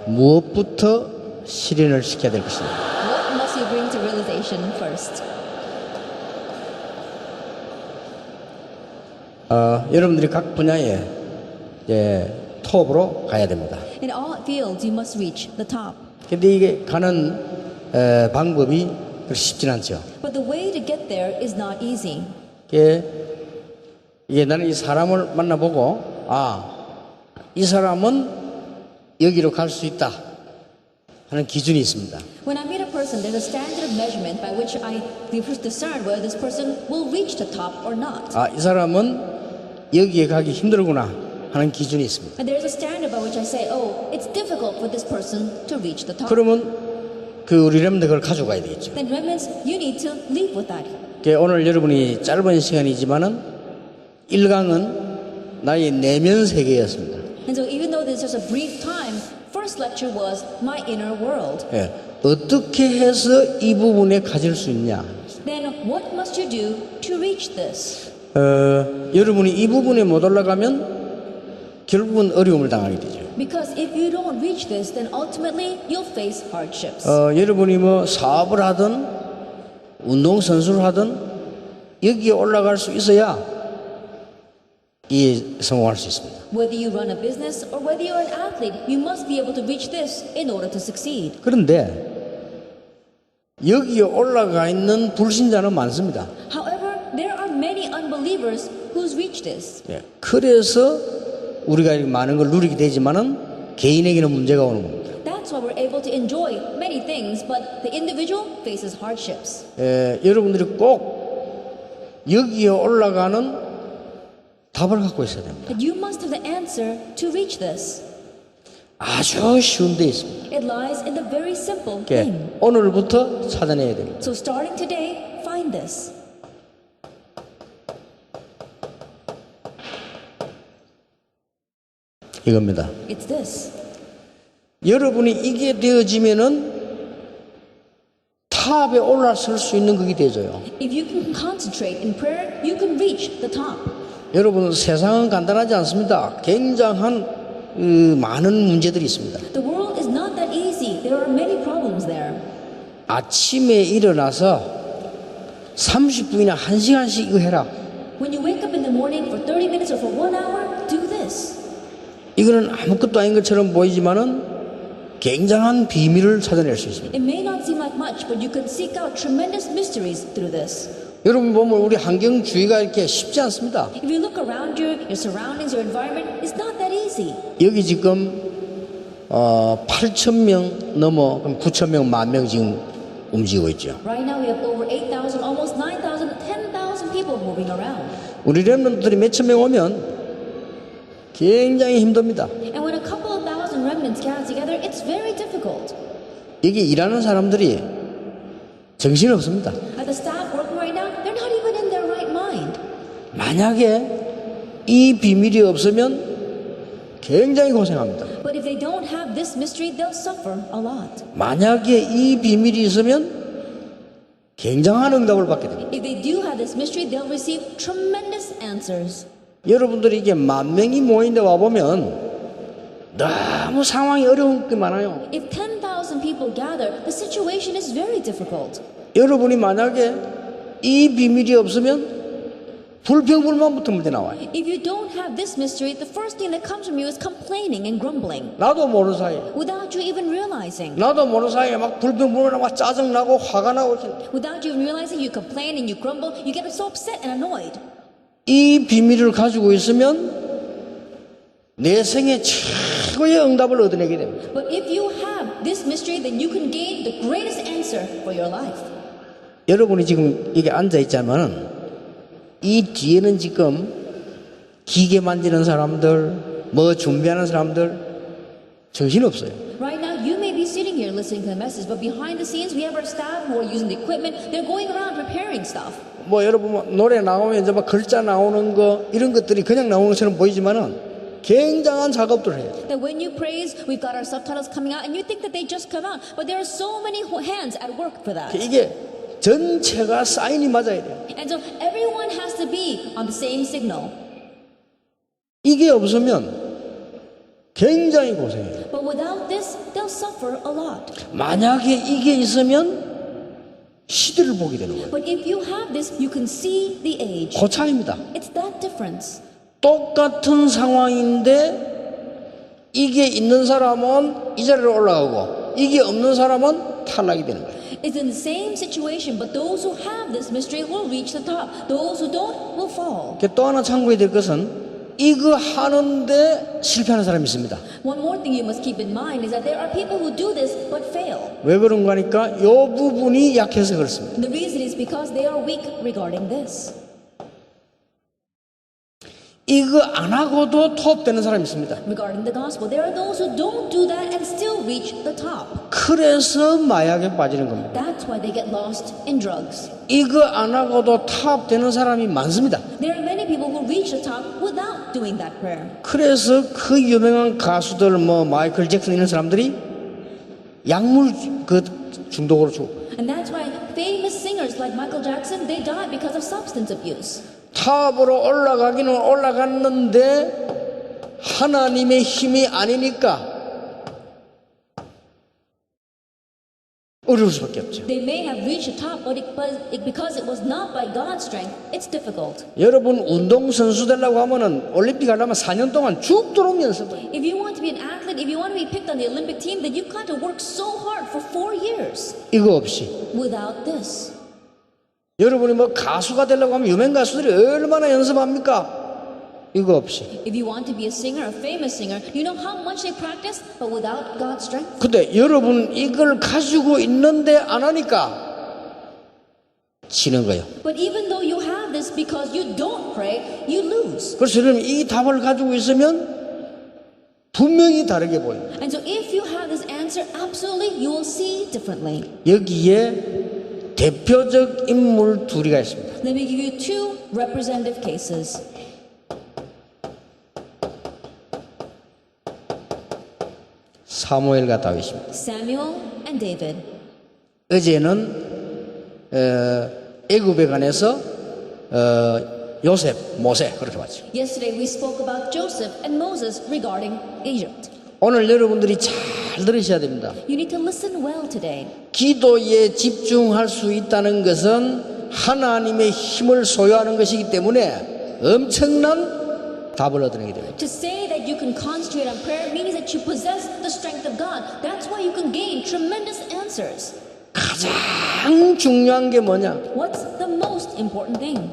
무엇부터 실현을 시켜야 될 것인가? What must you bring to realization first? 여러분들이 각 분야에 톱으로 가야 됩니다. In all fields, you must reach the top. 근데 이게 가는 방법이 그렇게 쉽진 않죠. But the way to get there is not easy. 이게 나는 이 사람을 만나보고 이 사람은 여기로 갈 수 있다 하는 기준이 있습니다. When I meet a person, there's a standard of measurement by which I discern whether this person will reach the top or not. 이 사람은 여기에 가기 힘들구나 하는 기준이 있습니다. And there's a standard by which I say, oh, it's difficult for this person to reach the top. 그러면 우리 렘들 그걸 가져가야 되겠죠. Then remnants, you need to live with that. 오늘 여러분이 짧은 시간이지만은 1강은 나의 내면 세계였습니다. And so even though there's just a brief time, first lecture was my inner world. 어떻게 해서 이 부분에 가질 수 있냐? Then what must you do to reach this? 여러분이 이 부분에 못 올라가면 결국은 어려움을 당하게 되죠. Because if you don't reach this, then ultimately you'll face hardships. 여러분이 뭐 사업을 하든 운동선수를 하든 여기에 올라갈 수 있어야 성공할 수 있습니다. Whether you run a business or whether you're an athlete, you must be able to reach this in order to succeed. 그런데 여기에 올라가 있는 불신자는 많습니다. However, there are many unbelievers who's reached this. 그래서 우리가 많은 걸 누리게 되지만은 개인에게는 문제가 오는 겁니다. That's why we're able to enjoy many things, but the individual faces hardships. 여러분들이 꼭 여기에 올라가는 답을 갖고 있어야 됩니다. But you must have the answer to reach this. 아주 쉬운 데 있습니다. It lies in the very simple thing. 오늘부터 찾아내야 됩니다. So starting today, find this. 이겁니다. It's this. 여러분이 이게 되어지면은 탑에 올라설 수 있는 그게 되어져요. If you can concentrate in prayer, you can reach the top. 여러분 세상은 간단하지 않습니다. 굉장한 많은 문제들이 있습니다. The world is not that easy. There are many problems there. 아침에 일어나서 30분이나 1시간씩 이거 해라. When you wake up in the morning for 30 minutes or for 1 hour, do this. 이거는 아무것도 아닌 것처럼 보이지만은 굉장한 비밀을 찾아낼 수 있습니다. It may not seem like much, but you can seek out tremendous mysteries through this. 여러분 보면 우리 환경 주의가 이렇게 쉽지 않습니다. If you look around you, your surroundings, your environment, it's not that easy. 여기 지금 8,000명 넘어 9,000명, 10,000명 지금 움직이고 있죠. Right now we have over 8,000, almost 9,000, 10,000 people moving around. 우리 렘넌트들이 몇천 명 오면 굉장히 힘듭니다. And when a couple of thousand remnants gather together, it's very difficult. 여기 일하는 사람들이 정신이 없습니다. At the staff working right now, they're not even in their right mind. 만약에 이 비밀이 없으면 굉장히 고생합니다. But if they don't have this mystery, they'll suffer a lot. 만약에 이 비밀이 있으면 굉장한 응답을 받게 됩니다. If they do have this mystery, they'll receive tremendous answers. 여러분들이 이게 10,000명이 모인데 와보면 너무 상황이 어려운 게 많아요. If 10,000 people gather, the situation is very difficult. 여러분이 만약에 이 비밀이 없으면 불평불만부터 문제 나와요. If you don't have this mystery, the first thing that comes from you is complaining and grumbling 나도 모르는 사이에 without you even realizing. 나도 모르는 사이에 막 불평불만하고 짜증나고 화가 나고 Without you even realizing, you complain and you grumble, you get so upset and annoyed. 이 비밀을 가지고 있으면 내 생애 최고의 응답을 얻어내게 됩니다. But if you have this mystery, then you can gain the greatest answer for your life. 여러분이 지금 여기 앉아 있자면은 이 뒤에는 지금 기계 만지는 사람들, 뭐 준비하는 사람들 정신 없어요. Right now, you may be sitting here listening to the message, but behind the scenes, we have our staff who are using the equipment. They're going around preparing stuff. 뭐 여러분 뭐 노래 나오면 이제 막 글자 나오는 거 이런 것들이 그냥 나오는 것처럼 보이지만은 굉장한 작업들을 해요. That when you praise, we've got our subtitles coming out, and you think that they just come out, but there are so many hands at work for that. 이게 전체가 사인이 맞아야 돼요. And so everyone has to be on the same signal. 이게 없으면 굉장히 고생해요. But without this, they'll suffer a lot. 만약에 이게 있으면 시대를 보게 되는 거예요. But if you have this, you can see the age. 그 차이입니다. It's that difference. 똑같은 상황인데 이게 있는 사람은 이 자리로 올라가고 이게 없는 사람은 탈락이 되는 거예요. It's in the same situation, but those who have this mystery will reach the top. Those who don't will fall. 또 하나 참고해야 될 것은 이거 하는데 실패하는 사람이 있습니다. One more thing you must keep in mind is that there are people who do this but fail. 왜 그런가 하니까 이 부분이 약해서 그렇습니다. The reason is because they are weak regarding this. 이거 안 하고도 톱되는 사람이 있습니다. Regarding the gospel, there are those who don't do that and still reach the top. 그래서 마약에 빠지는 겁니다. That's why they get lost in drugs. 이거 안 하고도 톱되는 사람이 많습니다. There are many people who reach the top without doing that prayer. 그래서 그 유명한 가수들 마이클 잭슨 이런 사람들이 약물 중독으로 죽고 And that's why famous singers like Michael Jackson, they died because of substance abuse. 탑으로 올라가기는 올라갔는데 하나님의 힘이 아니니까 어려울 수밖에 없죠. They may have reached the top, but because it was not by God's strength, it's difficult. 여러분 운동선수 되려고 하면은 올림픽 하려면 4년 동안 죽도록 연습을. If you want to be an athlete, if you want to be picked on the Olympic team, then you've got to work so hard for 4 years. 이거 없이 Without this. 여러분이 가수가 되려고 하면 유명 가수들이 얼마나 연습합니까? 이거 없이. If you want to be a singer, a famous singer, you know how much they practice, but without God's strength. 근데 여러분 이걸 가지고 있는데 안 하니까 지는 거예요. But even though you have this, because you don't pray, you lose. 그래서 여러분 이 답을 가지고 있으면 분명히 다르게 보여요. And so if you have this answer, absolutely, you will see differently. 여기에 대표적 인물 둘이가 있습니다. Let me give you 2 representative cases. 사무엘과 다윗입니다. Samuel and David. 어제는 애굽에 관해서 요셉, 모세 그렇게 봤죠. Yesterday we spoke about Joseph and Moses regarding Egypt. 오늘 여러분들이 잘 들으셔야 됩니다. You need to listen well today. 기도에 집중할 수 있다는 것은 하나님의 힘을 소유하는 것이기 때문에 엄청난 답을 얻어내게 됩니다. To say that you can concentrate on prayer means that you possess the strength of God. That's why you can gain tremendous answers. 가장 중요한 게 뭐냐? What's the most important thing?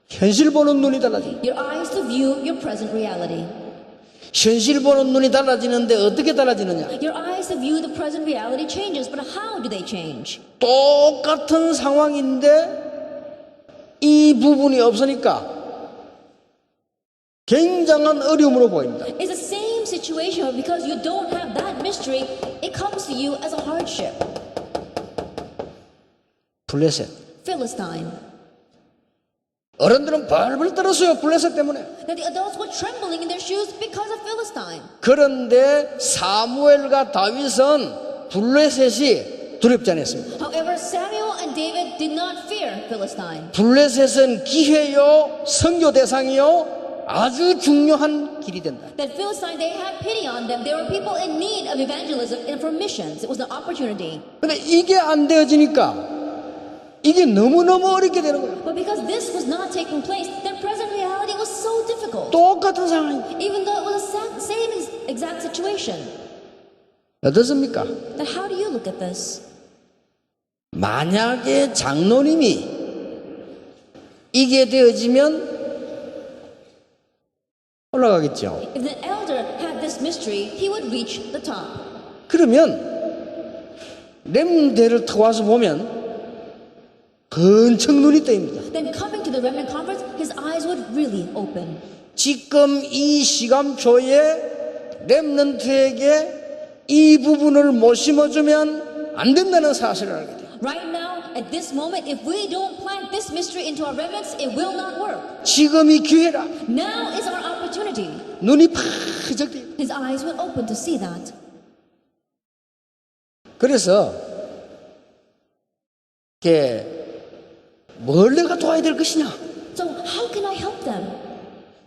현실 보는 눈이 달라져. Your eyes to view your present reality. 현실 보는 눈이 달라지는데 어떻게 달라지느냐? Your eyes to view the present reality changes, but how do they change? 똑같은 상황인데 이 부분이 없으니까 굉장한 어려움으로 보입니다. It's the same situation, but because you don't have that mystery, it comes to you as a hardship. 블레셋. Philistine. 어른들은 벌벌 떨었어요. 블레셋 때문에. That the adults were trembling in their shoes because of Philistine. 그런데 사무엘과 다윗은 블레셋이 두렵지 않았습니다. However, Samuel and David did not fear Philistine. 블레셋은 기회요, 선교 대상이요, 아주 중요한 길이 된다. That Philistine, they had pity on them. There were people in need of evangelism and for missions. It was an opportunity. 근데 이게 안 되어지니까 이게 너무너무 어렵게 되는 거예요. But because this was not taking place, their present reality was so difficult. 똑같은 상황입니다. Even though it was the same exact situation. 어떻습니까? Then how do you look at this? 만약에 장로님이 이게 되어지면 올라가겠죠. If the elder had this mystery, he would reach the top. 그러면 렘대를 타와서 보면 건청 눈이 떠입니다. Then coming to the remnant conference, his eyes would really open. 지금 이 시간표에 렘넌트에게 이 부분을 못 심어주면 안 된다는 사실을 알게 돼요. Right now, at this moment, if we don't plant this mystery into our remnants, it will not work. 지금이 기회라. Now is our opportunity. opportunity. 눈이 파적 돼. His eyes would open to see that. 그래서 뭘 내가 도와야 될 것이냐? So how can I help them?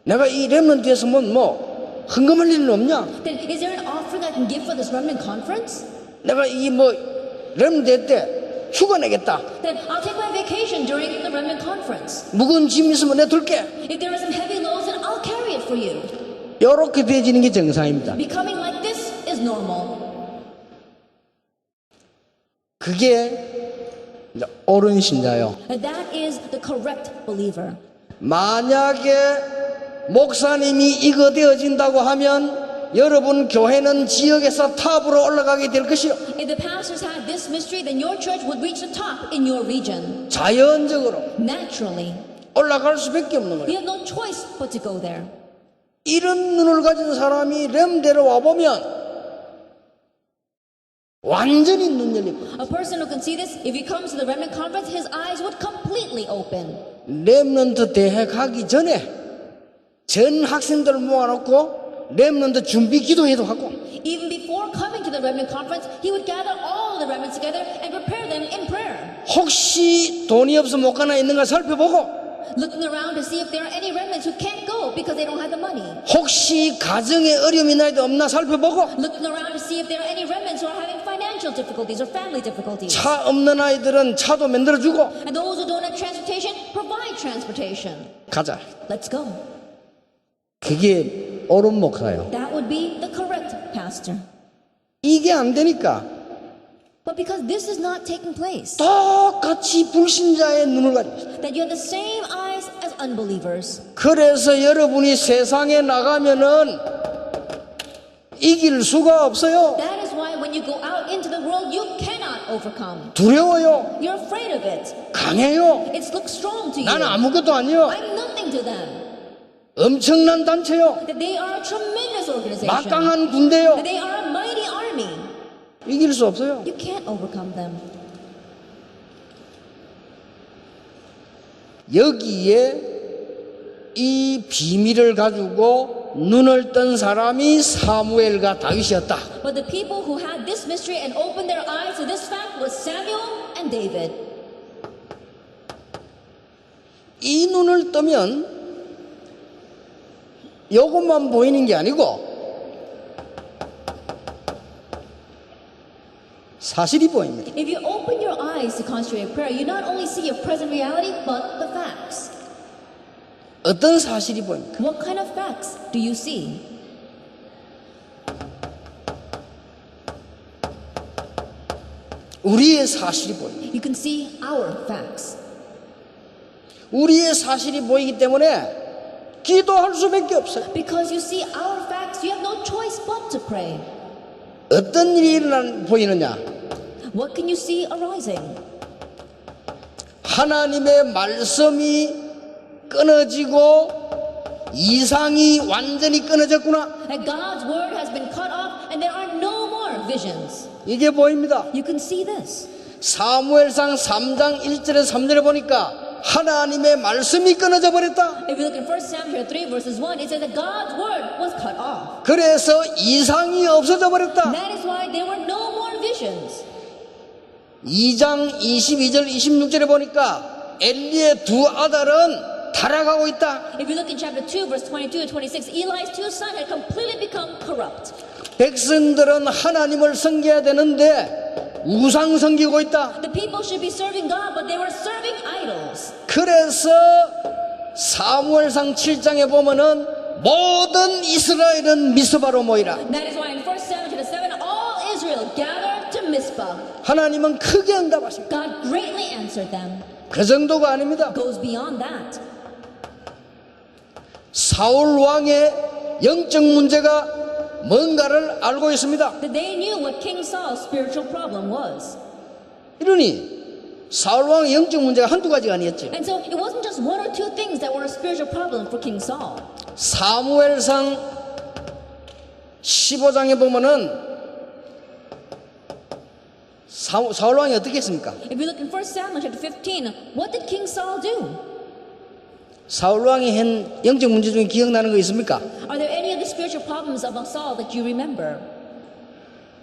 내가 이 렘넌트에서 뭐 헌금할 일은 없냐? Then is there an offering I can give for this remnant conference? 내가 이 렘넌트 때 휴가 내겠다. Then I'll take my vacation during the remnant conference. 무거운 짐 있으면 내가 들게. If there are some heavy loads, then I'll carry it for you. 이렇게 되어지는 게 정상입니다. Becoming like this is normal. 그게 이제 옳은 신자요. And that is the correct believer. 만약에 목사님이 이거 되어진다고 하면 여러분 교회는 지역에서 탑으로 올라가게 될 것이요. If the pastors had this mystery, then your church would reach the top in your region. 자연적으로 Naturally. 올라갈 수밖에 없는 You 거예요. have no choice but to go there. 이런 눈을 가진 사람이 렘대로 와보면 완전히 눈 열리고 A person who can see this, if he comes to the remnant conference, his eyes would completely open. 렘넌트 대회 가기 전에 전 학생들 모아놓고 렘넌트 준비 기도회도 하고 Even before coming to the remnant conference, he would gather all the remnants together and prepare them in prayer. 혹시 돈이 없어 못 가나 있는가 살펴보고 Looking around to see if there are any remnants who can't go because they don't have the money. 혹시 가정에 어려움이 나이도 없나 살펴보고 Looking around to see if there are any remnants who are having financial difficulties or family difficulties. 차 없는 아이들은 차도 만들어주고 And those who don't have transportation, provide transportation. 가자. Let's go. 그게 옳은 목사예요. That would be the correct pastor. 이게 안 되니까 But because this is not taking place, 똑같이 불신자의 눈을 가지고 있어요. that you have the same eyes as unbelievers. 그래서 여러분이 세상에 나가면은 이길 수가 없어요. That is why when you go out into the world, you cannot overcome. 두려워요. You're afraid of it. 강해요. It looks strong to you. 나는 아무것도 아니요. I'm nothing to them. 엄청난 단체요. That they are a tremendous organization. 막강한 군대요. That they are a mighty army. 이길 수 없어요. You can't overcome them. 여기에 이 비밀을 가지고 눈을 뜬 사람이 사무엘과 다윗이었다. But the people who had this mystery and opened their eyes to this fact was Samuel and David. 이 눈을 뜨면 이것만 보이는 게 아니고 사실이 보입니다. If you open your eyes to concentrate prayer, you not only see your present reality, but the facts. 어떤 사실이 보입니까? What kind of facts do you see? 우리의 사실이 보입니다. You can see our facts. 우리의 사실이 보이기 때문에 기도할 수밖에 없어요. Because you see our facts, you have no choice but to pray. 어떤 일이 보이느냐? What can you see arising? 하나님의 말씀이 끊어지고 이상이 완전히 끊어졌구나. That God's word has been cut off and there are no more visions. 이게 보입니다. You can see this. 사무엘상 3장 1절에 3절에 보니까 하나님의 말씀이 끊어져 버렸다. If you look in 1 Samuel 3 verses 1, it says that God's word was cut off. 그래서 이상이 없어져 버렸다. That is why there were no more visions. 2장 22절 26절에 보니까 엘리의 두 아들은 타락하고 있다. If you look in chapter 2 verse 22 and 26, Eli's two sons had completely become corrupt. 백성들은 하나님을 섬겨야 되는데 우상 섬기고 있다. The people should be serving God, but they were serving idols. 그래서 사무엘상 7장에 보면은 모든 이스라엘은 미스바로 모이라. That is why in 1 Samuel chapter 7, all Israel gathered to Mizpah. 하나님은 크게 응답하십니다. God greatly answered them. 그 정도가 아닙니다. Goes beyond that. 사울 왕의 영적 문제가 뭔가를 알고 있습니다. That they knew what King Saul's spiritual problem was. 이러니 사울 왕의 영적 문제가 한두 가지가 아니었지. And so it wasn't just one or two things that were a spiritual problem for King Saul. 사무엘상 15장에 보면은 사울 왕이 어떻게 했습니까? If you look in 1 Samuel chapter 15, what did King Saul do? 사울 왕이 한 영적 문제 중에 기억나는 거 있습니까? Are there any of the spiritual problems of Saul that you remember?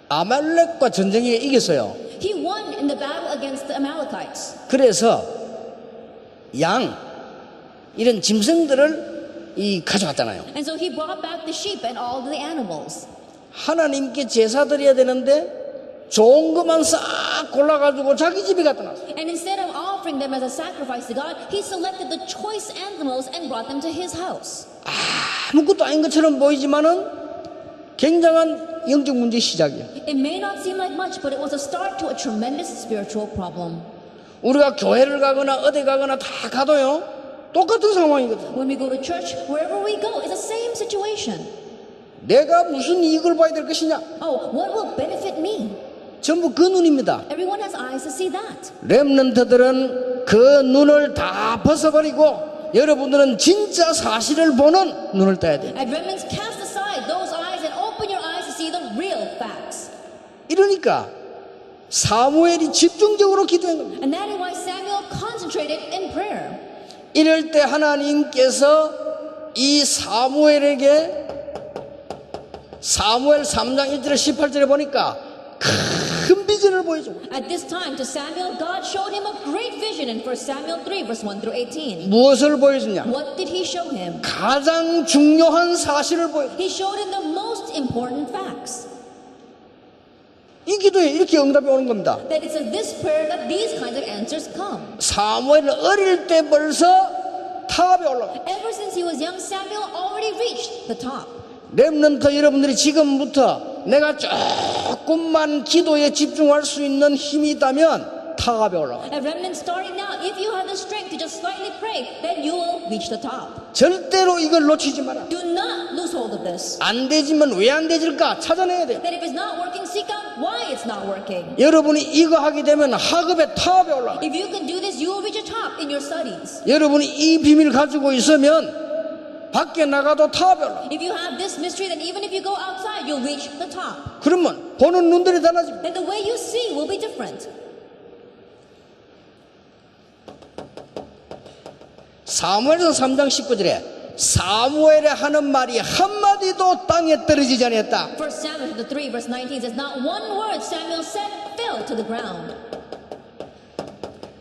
아말렉과 전쟁에 이겼어요. He won in the battle against the Amalekites. 그래서 양 이런 짐승들을 가져왔잖아요. And so he brought back the sheep and all the animals. 하나님께 제사 드려야 되는데 좋은 것만 싹 골라가지고 자기 집에 갖다 놨어요. And instead of offering them as a sacrifice to God, he selected the choice animals and brought them to his house. 아무것도 아닌 것처럼 보이지만은 굉장한 영적 문제의 시작이에요. It may not seem like much, but it was a start to a tremendous spiritual problem. 우리가 교회를 가거나 어디 가거나 다 가도요 똑같은 상황이거든요. When we go to church, wherever we go, it's the same situation. 내가 무슨 이익을 봐야 될 것이냐? Oh, what will benefit me? 전부 그 눈입니다. Everyone has eyes to see that. 렘넌트들은 그 눈을 다 벗어버리고 여러분들은 진짜 사실을 보는 눈을 떠야 돼요. And remnants, cast aside those eyes and open your eyes to see the real facts. 이러니까 사무엘이 집중적으로 기도한 겁니다. And that is why Samuel concentrated in prayer. 이럴 때 하나님께서 이 사무엘에게 사무엘 3장 1절에 18절에 보니까 큰 비전을 보여주고 At this time, to Samuel, God showed him a great vision in 1 Samuel 3, verse 1 through 18. 무엇을 보여주냐? What did he show him? 가장 중요한 사실을 보여줘. He showed him the most important facts. 이 기도에 이렇게 응답이 오는 겁니다. That it's in this prayer that these kinds of answers come. 사무엘은 어릴 때 벌써 탑에 올라가. Ever since he was young, Samuel already reached the top. 렘넌트 여러분들이 지금부터 내가 조금만 기도에 집중할 수 있는 힘이 있다면 탑에 올라가. And remnants starting now, if you have the strength to just slightly pray, then you will reach the top. 절대로 이걸 놓치지 마라. Do not lose hold of this. 안 되지만 왜 안 되질까 찾아내야 돼. That if it's not working, seek out why it's not working. 여러분이 이거 하게 되면 학업의 탑에 올라가. If you can do this, you will reach a top in your studies. 여러분이 이 비밀을 가지고 있으면 밖에 나가도 탑에 올라가. If you have this mystery, then even if you go outside, you'll reach the top. 그러면 보는 눈들이 달라집니다. Then the way you see will be different. 사무엘서 3장 19절에 사무엘의 하는 말이 한마디도 땅에 떨어지지 않았다. 1 Samuel chapter 3 verse 19 says, not one word Samuel said fell to the ground.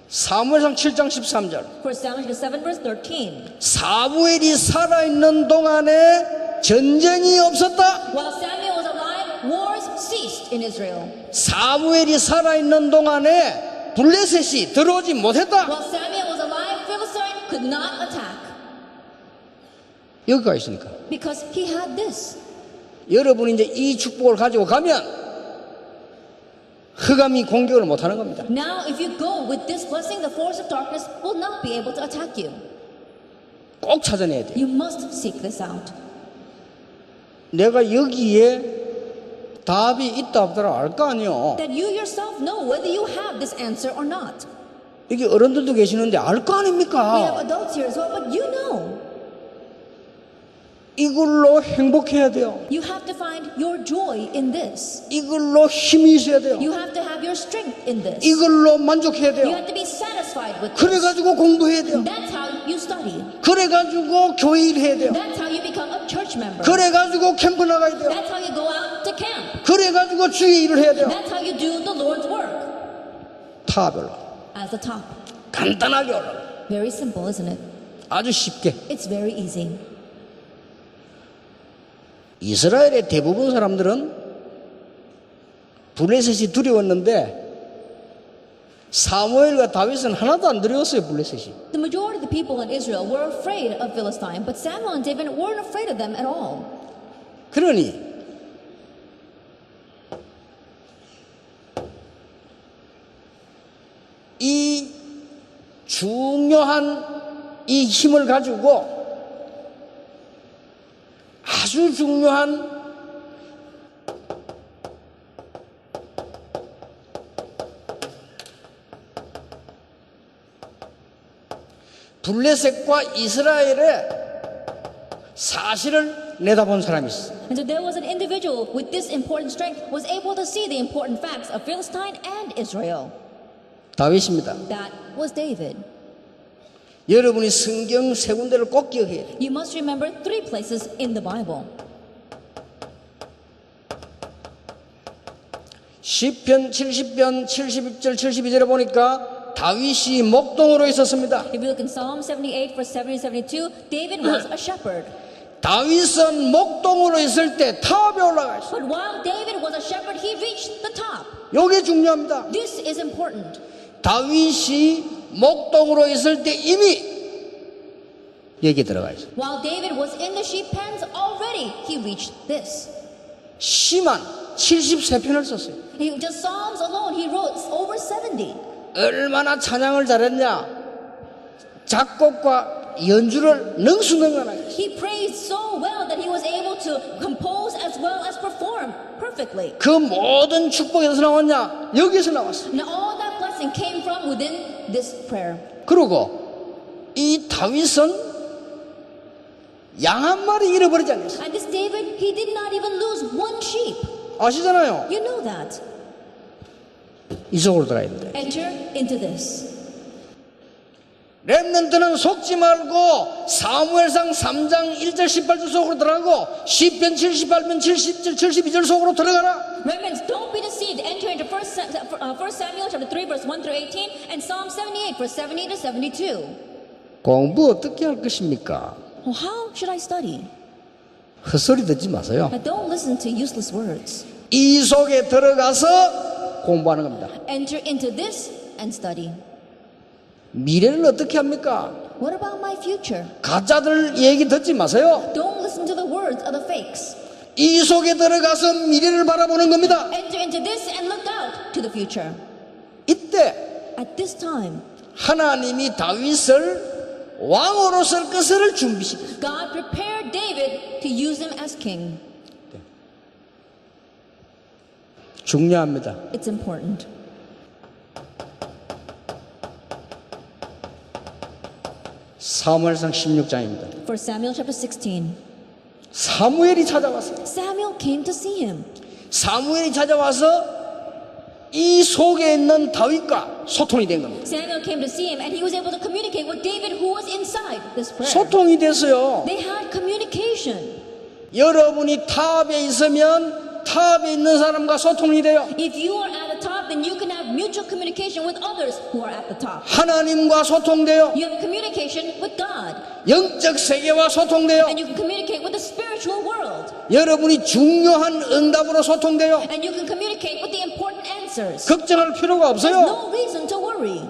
사무엘상 7장 13절 1 Samuel chapter 7 verse 13. 사무엘이 살아있는 동안에 전쟁이 없었다. While Samuel was alive, wars ceased in Israel. 사무엘이 살아있는 동안에 블레셋이 들어오지 못했다. While Samuel was alive, Philistine could not attack 여기가 있으니까 because he had this. 여러분이 이제 이 축복을 가지고 가면 흑암이 공격을 못하는 겁니다. Now, if you go with this blessing, the force of darkness will not be able to attack you. 꼭 찾아내야 돼. You must seek this out. 내가 여기에 답이 있다 없더라 알 거 아니요. That you yourself know whether you have this answer or not. 여기 어른들도 계시는데 알 거 We have 아닙니까? adults here as well, but you know. 이걸로 행복해야 돼요. You have to find your joy in this. 이걸로 힘이 있어야 돼요. You have to have your strength in this. 이걸로 만족해야 You 돼요. have to be satisfied with this. 그래가지고 공부해야 돼요. That's how you study. 그래가지고 교회 일해야 돼요. That's how you become a church member. 그래가지고 캠프 나가야 돼요. That's how you go out to camp. 그래가지고 주의 일을 해야 돼요. That's how you do the Lord's work. 탑별로 As the top. 간단하게 올라가. Very simple, isn't it? 아주 쉽게. It's very easy. 이스라엘의 대부분 사람들은 블레셋이 두려웠는데 사무엘과 다윗은 하나도 안 두려웠어요. 블레셋이. The majority of the people in Israel were afraid of Philistine, but Samuel and David weren't afraid of them at all. 그러니 이 중요한 이 힘을 가지고 아주 중요한 블레셋과 이스라엘의 사실을 내다본 사람이 있어. And so there was an individual with this important strength was able to see the important facts of Philistine and Israel. 다윗입니다. That was David. 여러분이 성경 세 군데를 꼭 기억해야 돼요. You must remember 3 places in the Bible. 시편 70편 71절 72절에 보니까 다윗이 목동으로 있었습니다. If you look in Psalm 78, verse 70 72, David was a shepherd. 다윗은 목동으로 있을 때 탑에 올라가 있어요. But while David was a shepherd, he reached the top. 이게 중요합니다. This is important. 다윗이 목동으로 있을 때 이미 여기 들어가 있어요. While David was in the sheep pens, already he reached this. 시만 73편을 썼어요. He just Psalms alone, he wrote over 70. 얼마나 찬양을 잘했냐. 작곡과 연주를 능수능란하게. He praised so well that he was able to compose as well as perform perfectly. 그 모든 축복이 어디서 나왔냐? 여기서 나왔어요. Now all that blessing came from within this prayer. 그리고 이 다윗은 양 한 마리 잃어버리지 않았어요. And this David, he did not even lose one sheep. 아시잖아요. You know that. 이 속으로 들어가야 돼. Enter into this. 렘넌트는 속지 말고 사무엘상 3장 1절 18절 속으로 들어가고 시편 78편 70절 72절 속으로 들어가라. Remnants, don't be deceived. Enter into 1 Samuel chapter 3 verse 1 through 18 and Psalm 78 verse 70 to 72. 공부 어떻게 할 것입니까? Well, how should I study? 헛소리 듣지 마세요. Now, don't listen to useless words. 이 속에 들어가서 공부하는 겁니다. Enter into this and study. 미래를 어떻게 합니까? What about my future? 가짜들 얘기 듣지 마세요. Don't listen to the words of the fakes. 이 속에 들어가서 미래를 바라보는 겁니다. Enter into this and look out to the future. 이때 At this time, 하나님이 다윗을 왕으로 쓸 것을 준비시켰어요. God prepared David to use him as king. 중요합니다. It's important. 사무엘상 16장입니다. 1 Samuel chapter 16. 사무엘이 찾아왔어요. Samuel came to see him. 사무엘이 찾아와서 이 속에 있는 다윗과 소통이 된 겁니다. Samuel came to see him and he was able to communicate with David who was inside this prayer. 소통이 됐어요. They had communication. 여러분이 탑에 있으면 탑에 있는 사람과 소통이 돼요. If you are at the top, then you can have mutual communication with others who are at the top. 하나님과 소통돼요. You have communication with God. 영적 세계와 소통돼요. And you can communicate with the spiritual world. 여러분이 중요한 응답으로 소통돼요. And you can communicate with the important answers. 걱정할 필요가 There's 없어요. no reason to worry.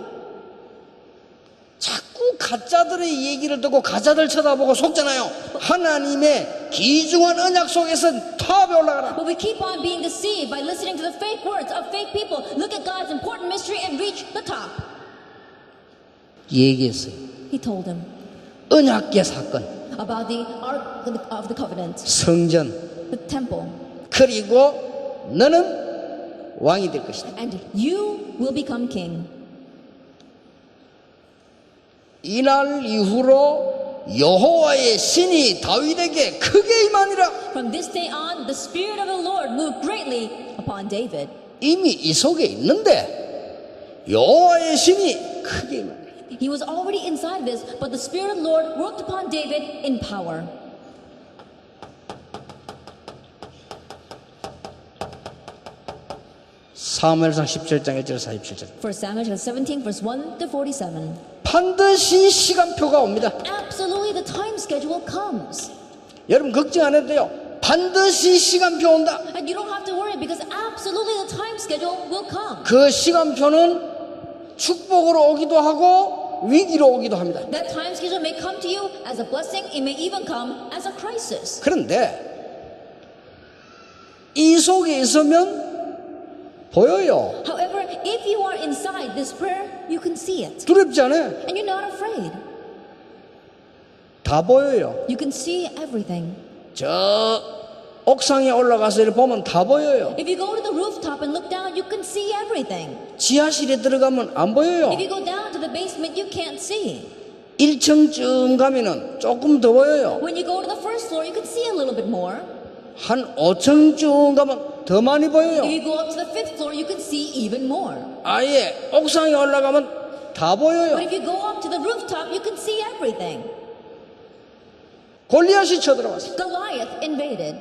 자꾸 가짜들의 얘기를 듣고 가짜들 쳐다보고 속잖아요. 하나님의 귀중한 언약 속에서 탑에 올라가라. But we keep on being deceived by listening to the fake words of fake people. Look at God's important mystery and reach the top. 얘기했어요. He told him 언약계 사건, about the Ark of the Covenant, 성전, the temple, 그리고 너는 왕이 될 것이다. and you will become king. 이날 이후로 여호와의 신이 다윗에게 크게 임하니라. From this day on, the Spirit of the Lord moved greatly upon David. 이미 이 속에 있는데 여호와의 신이 크게 임하니라. He was already inside this, but the Spirit of the Lord worked upon David in power. 사무엘상 17장 1절 47절. 1 Samuel chapter 17, verse 1 to 47. 반드시 시간표가 옵니다. Absolutely, the time schedule comes. 여러분 걱정 안 해도 돼요. 반드시 시간표 온다. And you don't have to worry because absolutely the time schedule will come. 그 시간표는 축복으로 오기도 하고 위기로 오기도 합니다. That time schedule may come to you as a blessing, it may even come as a crisis. 그런데 이 속에 있으면 보여요. However, if you are inside this prayer, you can see it. 두렵지 않아요. And you're not afraid. 다 보여요. You can see everything. 저 옥상에 올라가서 이렇게 보면 다 보여요. If you go to the rooftop and look down, you can see everything. 지하실에 들어가면 안 보여요. If you go down to the basement, you can't see. 1층쯤 가면은 조금 더 보여요. When you go to the first floor, you can see a little bit more. 한 5층쯤 가면 더 많이 보여요. If you go up to the fifth floor, you can see even more. 아예 옥상에 올라가면 다 But 보여요. if you go up to the rooftop, you can see everything. 골리앗이 쳐들어왔어요. Goliath invaded.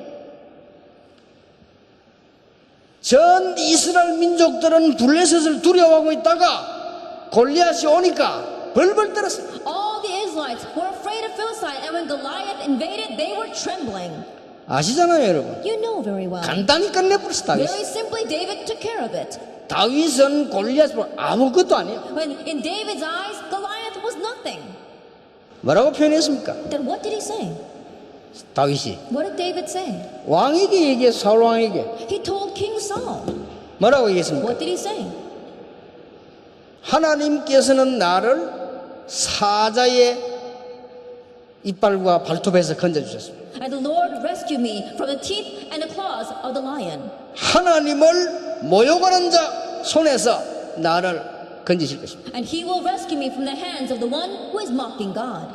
전 이스라엘 민족들은 블레셋을 두려워하고 있다가 골리앗이 오니까 벌벌 떨었어요. All the Israelites were afraid of Philistine, and when Goliath invaded, they were trembling. 아시잖아요, 여러분. You know very well. 간단히 끝내버렸어, 다윗. Very simply, David took care of it. 다윗은 골리앗 아무것도 아니에요. When in David's eyes, Goliath was nothing. 뭐라고 표현했습니까? Then what did he say? 다윗이 What did David say? 왕에게 얘기해, 사울 왕에게 He told King Saul. 뭐라고 얘기했습니까? What did he say? 하나님께서는 나를 사자의 이빨과 발톱에서 건져주셨습니다. And the Lord rescued me from the teeth and the claws of the lion. 하나님을 모욕하는 자 손에서 나를 건지실 것입니다. And he will rescue me from the hands of the one who is mocking God.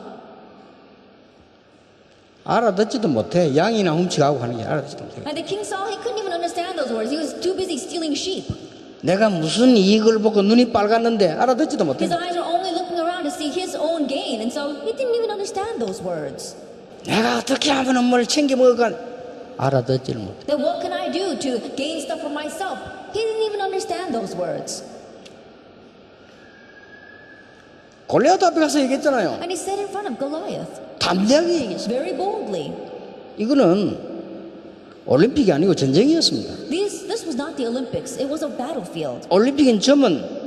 알아듣지도 못해. 양이나 훔쳐가고 하는 게 알아듣지도 못해. And the king Saul, he couldn't even understand those words. He was too busy stealing sheep. 내가 무슨 이익을 보고 눈이 빨갛는데 알아듣지도 못해. His eyes are only looking around to see his own gain, and so he didn't even understand those words. 내가 어떻게 하면 뭘 챙겨 먹을까 알아듣지를 못해. Then what can I do to gain stuff for myself? He didn't even understand those words. 골리앗 앞에 가서 얘기했잖아요. And he said in front of Goliath, 담대하게 얘기했어요. very boldly. 이거는 올림픽이 아니고 전쟁이었습니다. This was not the Olympics. It was a battlefield. 올림픽인 점은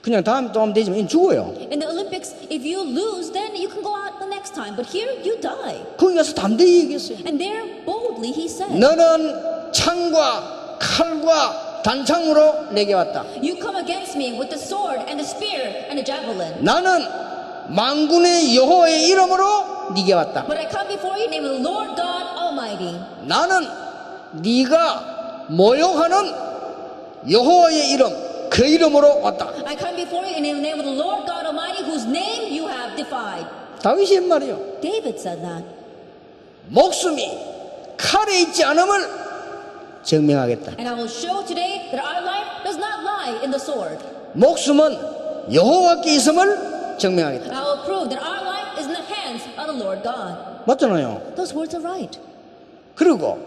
그냥 다음에 또 하면 되지만 이건 죽어요. In the Olympics, if you lose, then you can go out the next time. But here, you die. 거기 가서 담대히 얘기했어요. And there, boldly, he said, 너는 창과 칼과 단창으로 내게 왔다. you come against me with the sword and the spear and the javelin. 나는 만군의 여호와의 이름으로 네게 왔다. But I come before you in the name of the Lord God Almighty. 나는 네가 모욕하는 여호와의 이름 그 이름으로 왔다. I come before you in the name of the Lord God Almighty, whose name you have defied. 다윗이 한 말이요. David said that. 목숨이 칼에 있지 않음을 증명하겠다. And I will show today that our life does not lie in the sword. 목숨은 여호와께 있음을 증명하겠다. And I will prove that our life is in the hands of the Lord God. 맞잖아요. Those words are right. 그리고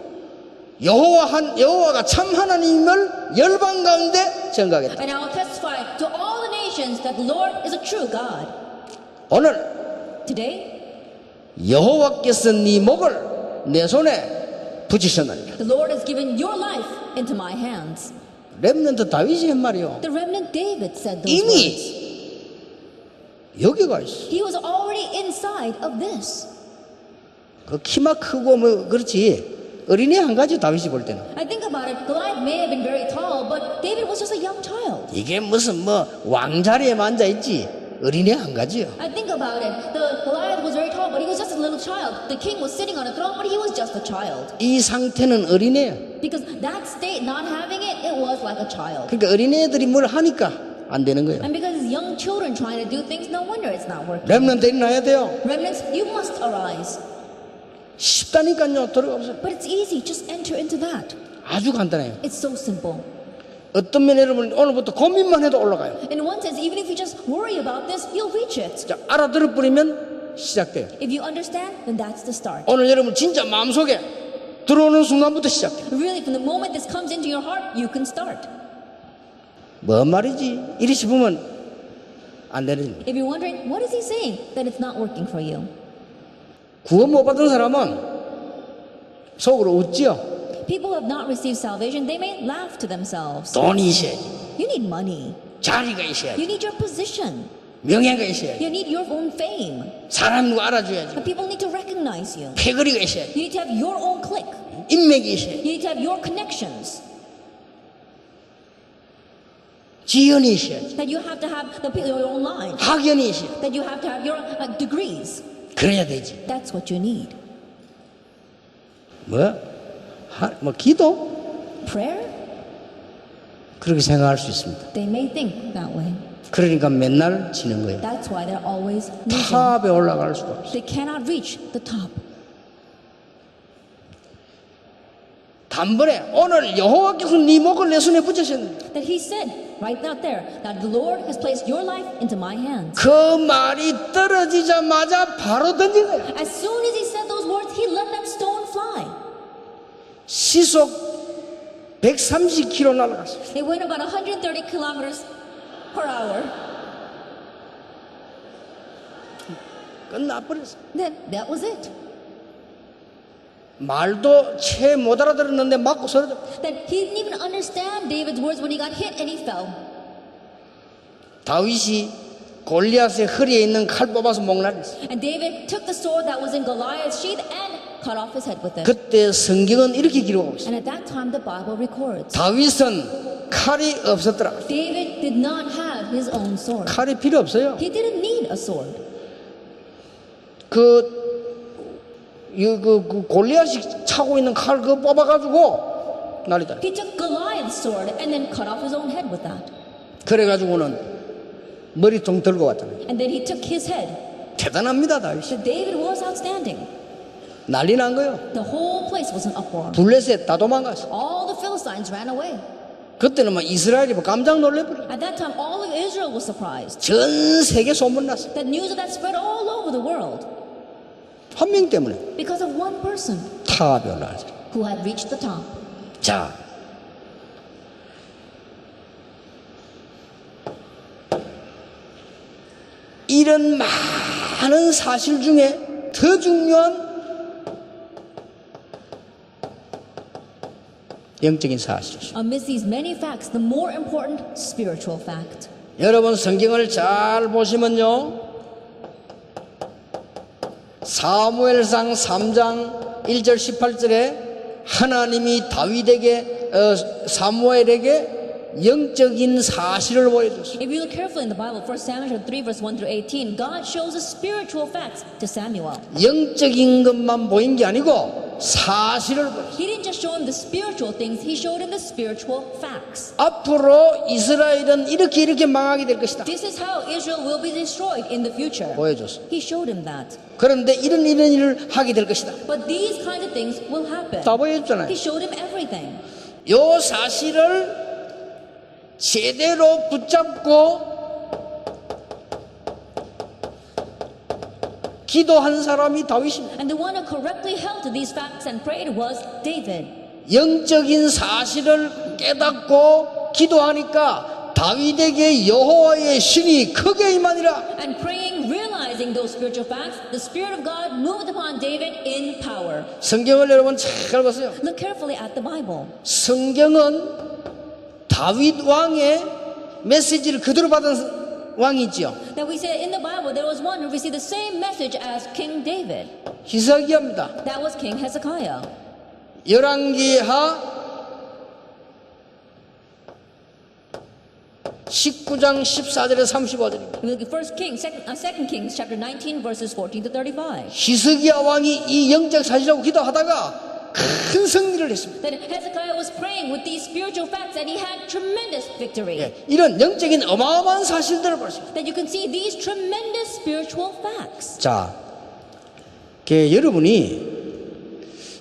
여호와가 참 하나님을 열방 가운데 증거하겠다. And I will testify to all the nations that the Lord is a true God. 오늘 Today, 여호와께서 네 목을 내 손에 붙이셨나니 the Lord has given your life into my hands. 렘넌트 다윗이 한 말이요. The remnant David said those 이미 words. 여기가 있어. He was already inside of this. 그 키만 크고 뭐 그렇지 어린애 한 가지 다윗이 볼 때는 I think about it, Goliath may have been very tall, but David was just a young child. 이게 무슨 뭐 왕자리에만 앉아 있지 어린애 한 가지요. I think about it, the Goliath was very tall, but he was just a little child. The king was sitting on a throne, but he was just a child. 이 상태는 어린애야. Because that state, not having it, it was like a child. 그러니까 어린애들이 뭘 하니까 안 되는 거예요. And because young children trying to do things, no wonder it's not working. 렘넌트들이 나야 돼요. Remnants, you must arise. 쉽다니까요. 들어가보세요. But it's easy, just enter into that. 아주 간단해요. It's so simple. 어떤 면에 여러분 오늘부터 고민만 해도 올라가요. In one sense, even if you just worry about this, you'll reach it. 자, 알아들어 버리면 시작돼요. If you understand, then that's the start. 오늘 여러분 진짜 마음속에 들어오는 순간부터 시작돼요. Really, from the moment this comes into your heart, you can start. 뭔 말이지? 이리 싶으면 안 되는 거예요. If you're wondering, what is he saying? Then it's not working for you. 구원 못 받은 사람은 속으로 웃지요. People who have not received salvation, they may laugh to themselves. 돈이 있어야지. You need money. 자리가 있어야지. You need your position. 명예가 있어야지. You need your own fame. 사람 누가 알아줘야지. But people need to recognize you. 패거리가 있어야지. You need to have your own clique. 인맥이 있어야지. You need to have your connections. 지연이 있어야지. That you have to have your own line. 학연이 있어야지. That you have to have your degrees. 그래야 되지. That's what you need. 뭐 기도? Prayer? 그렇게 생각할 수 있습니다. They may think that way. 그러니까 맨날 지는 거예요. That's why they're always losing. 탑에 올라갈 수가 없어요. They cannot reach the top. 단번에 오늘 여호와께서 네 목을 내 손에 붙이셨는데 That he said, right out there, that the Lord has placed your life into my hands. 그 말이 떨어지자마자 바로 던진 거예요. As soon as he said those words, he let that stone fly. 시속 130km 날아갔어요. It went about 130 kilometers per hour. 끝나버렸어요. Then that was it. 말도 채 못 알아들었는데 맞고 쓰러져. Then he didn't even understand David's words when he got hit and he fell. 다윗이 골리앗의 허리에 있는 칼 뽑아서 목날렸어요. And David took the sword that was in Goliath's sheath and cut off his head with it. 그때 성경은 이렇게 기록하고 있어요. And at that time the Bible records 다윗은 칼이 없었더라. David did not have his own sword. 칼이 필요 없어요. He didn't need a sword. 그 골리앗이 차고 있는 칼 그거 뽑아가지고 날리더라. He took Goliath's sword and then cut off his own head with that. 그래가지고는 머리통 들고 왔잖아요. And then he took his head. 대단합니다, 다윗이. So David was outstanding. 난리 난 거예요. The whole place was an uproar. 블레셋 다 도망갔어. All the Philistines ran away. 그때는 막 이스라엘이 뭐 깜짝 놀래버려. At that time, all of Israel was surprised. 전 세계 소문났어. That news of that spread all over the world 한 명 때문에 because of one person 탑에 올라가죠. who had reached the top. 자, 이런 많은 사실 중에 더 중요한 영적인 사실이죠. Amidst these many facts, the more important spiritual fact. 여러분 성경을 잘 보시면요, 사무엘상 3장 1절 18절에 하나님이 다윗에게 사무엘에게 영적인 사실을 보여줬어요. If you look carefully in the Bible, 1 Samuel 3 verse 1 through 18, God shows us spiritual facts to Samuel. 영적인 것만 보인 게 아니고 사실을 보여줬어요. He didn't just show him the spiritual things, he showed him the spiritual facts. 앞으로 이스라엘은 이렇게 망하게 될 것이다. This is how Israel will be destroyed in the future. 보여줬어요. He showed him that. 그런데 이런 일을 하게 될 것이다. But these kinds of things will happen. 다 보여줬잖아요. He showed him everything. 요 사실을 제대로 붙잡고 기도한 사람이 다윗입니다. And the one who correctly held to these facts and prayed was David. 영적인 사실을 깨닫고 기도하니까 다윗에게 여호와의 신이 크게 임하니라. And praying, realizing those spiritual facts, the Spirit of God moved upon David in power. 성경을 여러분 잘 보세요. Look carefully at the Bible. 성경은 다윗 왕의 메시지를 그대로 받은 왕이지요. That we say in the Bible there was one who received the same message as King David. 히스기야입니다. That was King Hezekiah. 열왕기하 19장 14절에 35절입니다. We look at 2 Kings chapter 19 verses 14 to 35. 히스기야 왕이 이 영적 사실하고 기도하다가 큰 승리를 했습니다. That Hezekiah was praying with these spiritual facts and he had tremendous victory. 예, 이런 영적인 어마어마한 사실들을 볼 수 있습니다. That you can see these tremendous spiritual facts. 자, 여러분이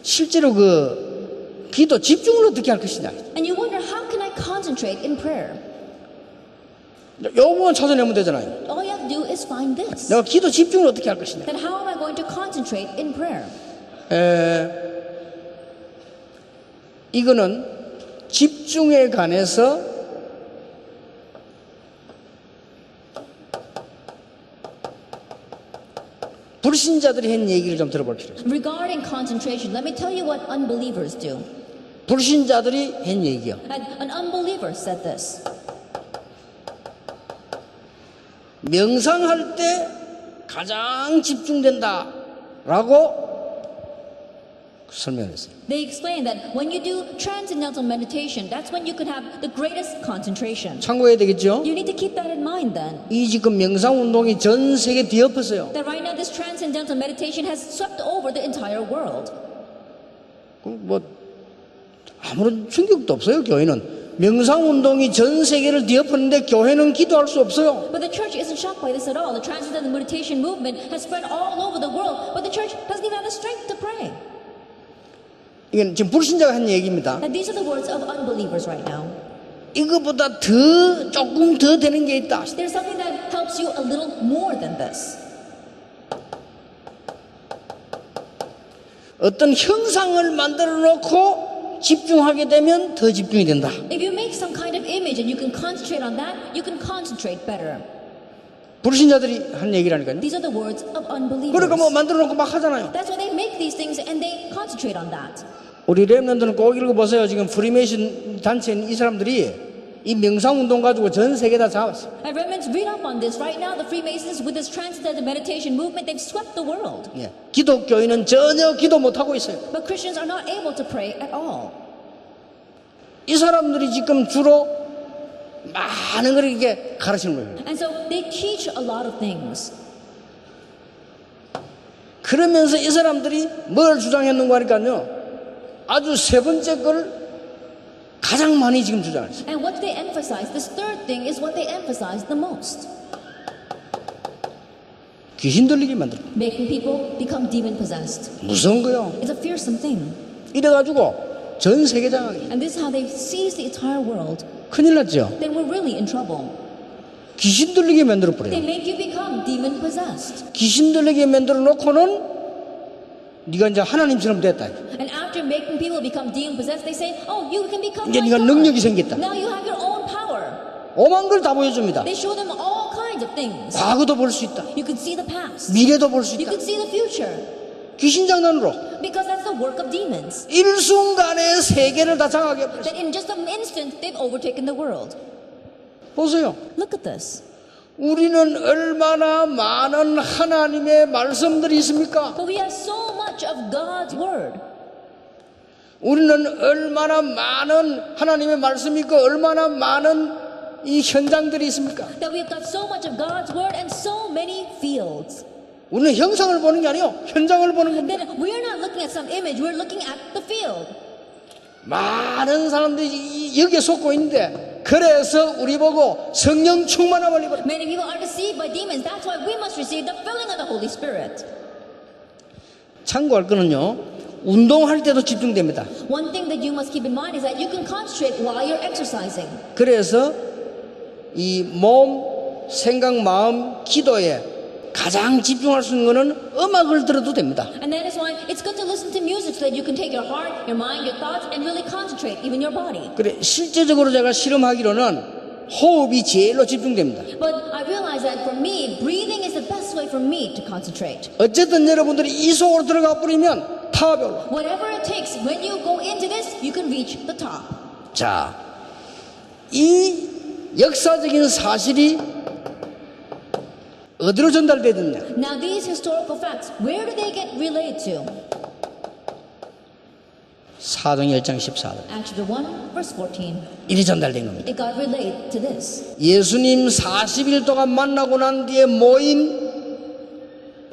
실제로 그 기도 집중을 어떻게 할 것이냐. And you wonder, how can I concentrate in prayer? 요 부분 찾아내면 되잖아요. All you have to do is find this. 내가 기도 집중을 어떻게 할 것이냐. Then how am I going to concentrate in prayer? 이거는 집중에 관해서 불신자들이 한 얘기를 좀 들어볼 필요 있어요. Regarding concentration, let me tell you what unbelievers do. 불신자들이 한 얘기요. And an unbeliever said this. 명상할 때 가장 집중된다라고 설명했어요. They explain that when you do transcendental meditation, that's when you can have the greatest concentration. 참고해야 되겠죠? You need to keep that in mind then. 이 지금 명상 운동이 전 세계 뒤엎었어요. That right now this transcendental meditation has swept over the entire world. 뭐 아무런 충격도 없어요. 교회는 명상 운동이 전 세계를 뒤엎었는데 교회는 기도할 수 없어요. But the church isn't shocked by this at all. The transcendental meditation movement has spread all over the world, but the church doesn't even have the strength to pray. 이건 지금 불신자가 한 얘기입니다. And these are the words of unbelievers right now. 이거보다 조금 더 되는 게 있다. There's something that helps you a little more than this. 어떤 형상을 만들어 놓고 집중하게 되면 더 집중이 된다. If you make some kind of image and you can concentrate on that, you can concentrate better. 불신자들이 한 얘기라니까요. These are the words of unbelievers. 그러니까 뭐 만들어 놓고 막 하잖아요. That's why they make these things and they concentrate on that. 우리 랩런들은 꼭 읽어보세요. 지금 프리메이션 단체에 있는 이 사람들이 이 명상운동 가지고 전 세계 다 잡았어요. And Remnants, read up on this. Right now, the Freemasons, with this transcendental meditation movement, they've swept the world. 예. 기독교인은 전혀 기도 못하고 있어요. But Christians are not able to pray at all. 이 사람들이 지금 주로 많은 걸 이렇게 가르치는 거예요. And so they teach a lot of things. 그러면서 이 사람들이 뭘 주장했는가 하니까요. 아주 세 번째 걸 가장 많이 지금 주장했어요. And what they emphasize, this third thing is what they emphasize the most. 귀신 들리게 만들어. Making people become demon possessed. 무서운 거요. It's a fearsome thing. 이래가지고 전 세계 장악이. And this is how they seize the entire world. 큰일 났죠. Then we're really in trouble. 귀신 들리게 만들어 They 버려요. make you become demon possessed. 귀신 들리게 만들어 놓고는 네가 이제 하나님처럼 됐다. And after making people become demon possessed, they say, "Oh, you can become 이제 like 네가 God. 능력이 생겼다. Now you have your own power." 오만 걸 다 보여줍니다. They show them all kinds of things. 과거도 볼 수 있다. You can see the past. 미래도 볼 수 You 있다. can see the future. 귀신 장난으로 Because that's the work of demons. 일순간에 세계를 다 장악해 버렸어요. That in just an instant, they've overtaken the world. 보세요. Look at this. 우리는 얼마나 많은 하나님의 말씀들이 있습니까? But we have so much of God's word. 우리는 얼마나 많은 하나님의 말씀이 있고 얼마나 많은 이 현장들이 있습니까? That we've got so much of God's word and so many fields. 우리는 형상을 보는 게 아니요 현장을 보는 겁니다. Then we're not looking at some image, we're looking at the field. 많은 사람들이 여기에 속고 있는데 그래서 우리 보고 성령 충만함을 입어라. Many people are deceived by demons. That's why we must receive the filling of the Holy Spirit. 참고할 거는요 운동할 때도 집중됩니다. One thing that you must keep in mind is that you can concentrate while you're exercising. 그래서 이 몸, 생각, 마음, 기도에 가장 집중할 수 있는 거는 음악을 들어도 됩니다. And that is why it's good to listen to music so that you can take your heart, your mind, your thoughts and really concentrate, even your body. 그래 실제적으로 제가 실험하기로는 호흡이 제일로 집중됩니다. But I realize that for me, breathing is the best way for me to concentrate. 어쨌든 여러분들이 이 속으로 들어가 버리면 탑에 올라. Whatever it takes, when you go into this, you can reach the top. 자, 이 역사적인 사실이 어디로 전달되느냐? Now these historical facts, where do they get relayed to? 사도행 1장 14절. Acts chapter 1, verse 14. 이리 전달된 겁니다. It got relayed to this. 예수님 40일 동안 만나고 난 뒤에 모인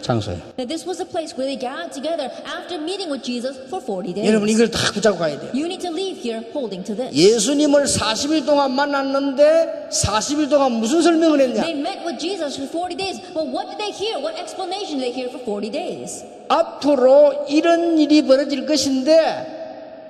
장소예요. That this was the place where they gathered together after meeting with Jesus for 40 days. 여러분 이걸 다 붙잡고 가야 돼요. You need to leave here holding to this. 예수님을 40일 동안 만났는데 40일 동안 무슨 설명을 했냐? They met with Jesus for 40 days. But what did they hear? What explanation did they hear for 40 days? 앞으로 이런 일이 벌어질 것인데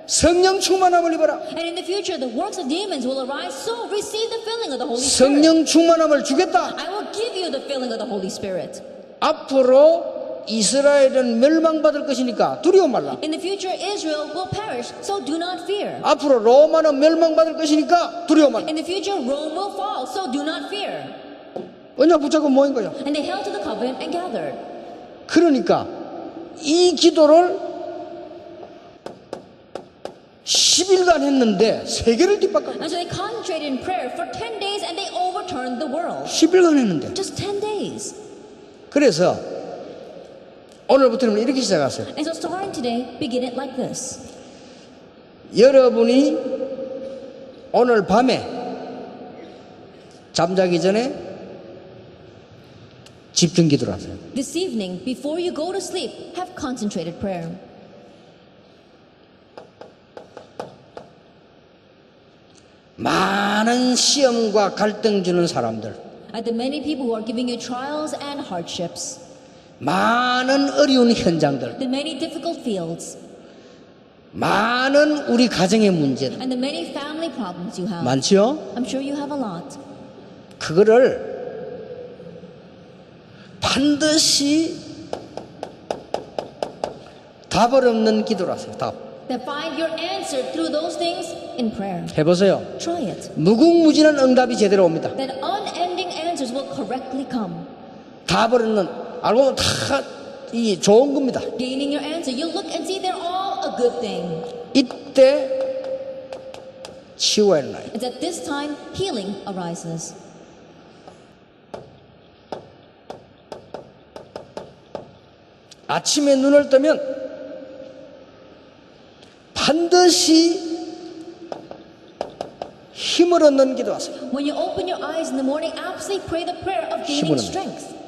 성령 충만함을 입어라. And in the future, the works of demons will arise. So receive the filling of the Holy Spirit. 성령 충만함을 주겠다. I will give you the filling of the Holy Spirit. 앞으로 이스라엘은 멸망받을 것이니까 두려워 말라. In the future, Israel will perish. So do not fear. 앞으로 로마는 멸망받을 것이니까 두려워 말라. In the future, Rome will fall. So do not fear. 언약 붙잡고 모인 거예요. And they held to the covenant and gathered. 그러니까 이 기도를 10일간 했는데 세계를 뒷바꿨어. And so they concentrated in prayer for 10 days and they overturned the world. 10일간 했는데. Just 10 days. 그래서 오늘부터는 이렇게 시작하세요. And so starting today, begin it like this. 여러분이 오늘 밤에 잠자기 전에 집중 기도를 하세요. This evening, before you go to sleep, have concentrated prayer. 많은 시험과 갈등 주는 사람들, At the many people who are giving you trials and hardships, 많은 어려운 현장들, the many difficult fields, 많은 우리 가정의 문제들 and the many family problems you have. 많지요? I'm sure you have a lot. 그거를 반드시 답을 없는 기도를 하세요. 답. That find your answer through those things in prayer. 해보세요. Try it. 무궁무진한 응답이 제대로 옵니다. That unending answers will correctly come. 답을 얻는 알고 보면 다 이 좋은 겁니다. Gaining your answer, you look and see they're all a good thing. 이때 치유가 일어나요. It's at this time healing arises. 아침에 눈을 뜨면 반드시 힘을 얻는 기도하세요. When you open your eyes in the morning, absolutely pray the prayer of gaining 힘을 strength.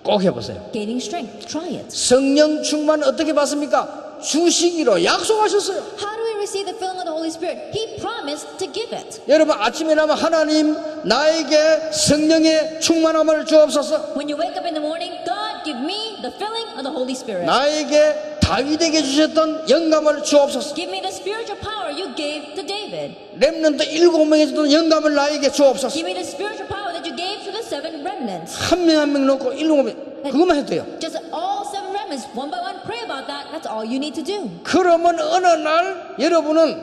꼭 해보세요. Gaining strength. Try it. 성령 충만 어떻게 받습니까? 주시기로 약속하셨어요. How do we receive the filling of the Holy Spirit? He promised to give it. 여러분 아침에 일어나면 하나님 나에게 성령의 충만함을 주옵소서. When you wake up in the morning, God, give me the filling of the Holy Spirit. 나에게 다윗에게 주셨던 영감을 주옵소서. Give me the spiritual power you gave to David. 렘넌트 7명에 주던 영감을 나에게 주옵소서. Give me the spiritual power that you gave to the 7 remnants. 한 명 한 명 놓고 7명 그것만 해도 돼요. Just all 7 remnants, one by one, pray about that. That's all you need to do. 그러면 어느 날 여러분은